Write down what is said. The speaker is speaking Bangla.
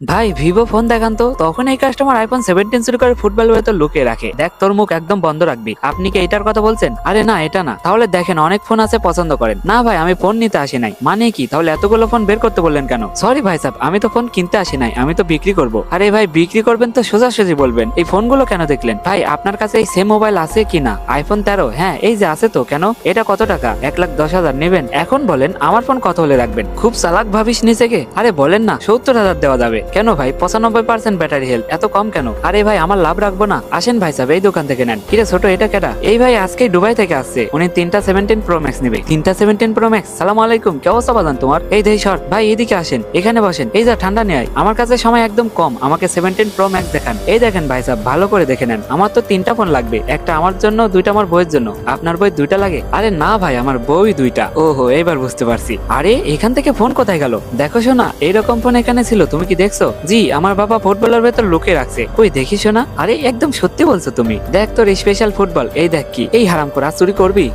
ভাই ভিভো ফোন দেখান তো। তখন এই কাস্টমার আইফোন 17 চুরি করে ফুটবল ভেতর লুকিয়ে রাখে। দেখ তোর মুখ একদম বন্ধ রাখবি। আপনি কি এটার কথা বলছেন? আরে না, এটা না। তাহলে দেখেন অনেক ফোন আছে, পছন্দ করেন। না ভাই, আমি ফোন নিতে আসি নাই। মানে কি? তাহলে এতগুলো ফোন বের করতে বললেন কেন? সরি ভাই সাহেব, আমি তো ফোন কিনতে আসি নাই, আমি তো বিক্রি করব। আরে ভাই, বিক্রি করবেন তো সোজাসুজি বলবেন। এই ফোনগুলো কেন দেখলেন? ভাই আপনার কাছে এই সেম মোবাইল আছে কিনা? আইফোন 13? হ্যাঁ এই যে আছে তো। কেন? এটা কত টাকা? 1,10,000 নেবেন? এখন বলেন আমার ফোন কত হলে রাখবেন? খুব চালাক ভাবিস নিজেকে। আরে বলেন না, 70,000 দেওয়া যাবে। কেন ভাই? 95% ব্যাটারি হেলথ, এত কম কেন? আরে ভাই আমার লাভ রাখবো না? আসেন ভাই সাহেব, এই দোকান থেকে নেন। কিরে ছোট, এটা কেটা? এই ভাই আজকেই দুবাই থেকে আসছে, উনি 3টা 17 প্রো ম্যাক্স নেবে। 3টা 17 প্রো ম্যাক্স? সালাম আলাইকুম, কি অবস্থা বাজান তোমার? এই দেই শর্ট ভাই, এদিকে আসেন, এখানে বসেন। এই যা ঠান্ডা নেয়, আমার কাছে সময় একদম কম, আমাকে 17 প্রো ম্যাক্স দেখান। এই দেখেন ভাই সাহেব, ভালো করে দেখে নেন। আমার তো 3টা ফোন লাগবে, একটা আমার জন্য, 2টা আমার বউয়ের জন্য। আপনার বই 2টা লাগে? আরে না ভাই, আমার বউই 2টা। ওহো, এবার বুঝতে পারছি। আরে এখান থেকে ফোন কোথায় গেল? দেখো শোনা, এইরকম ফোন এখানে ছিল, তুমি কি দেখছো? জি, আমার বাবা ফুটবলের ভেতর লুকিয়ে রাখছে। কই দেখি শোনা। আরে একদম সত্যি বলছো তুমি। দেখ তোর স্পেশাল ফুটবল, এই দেখ। কি এই হারাম করা চুরি করবি?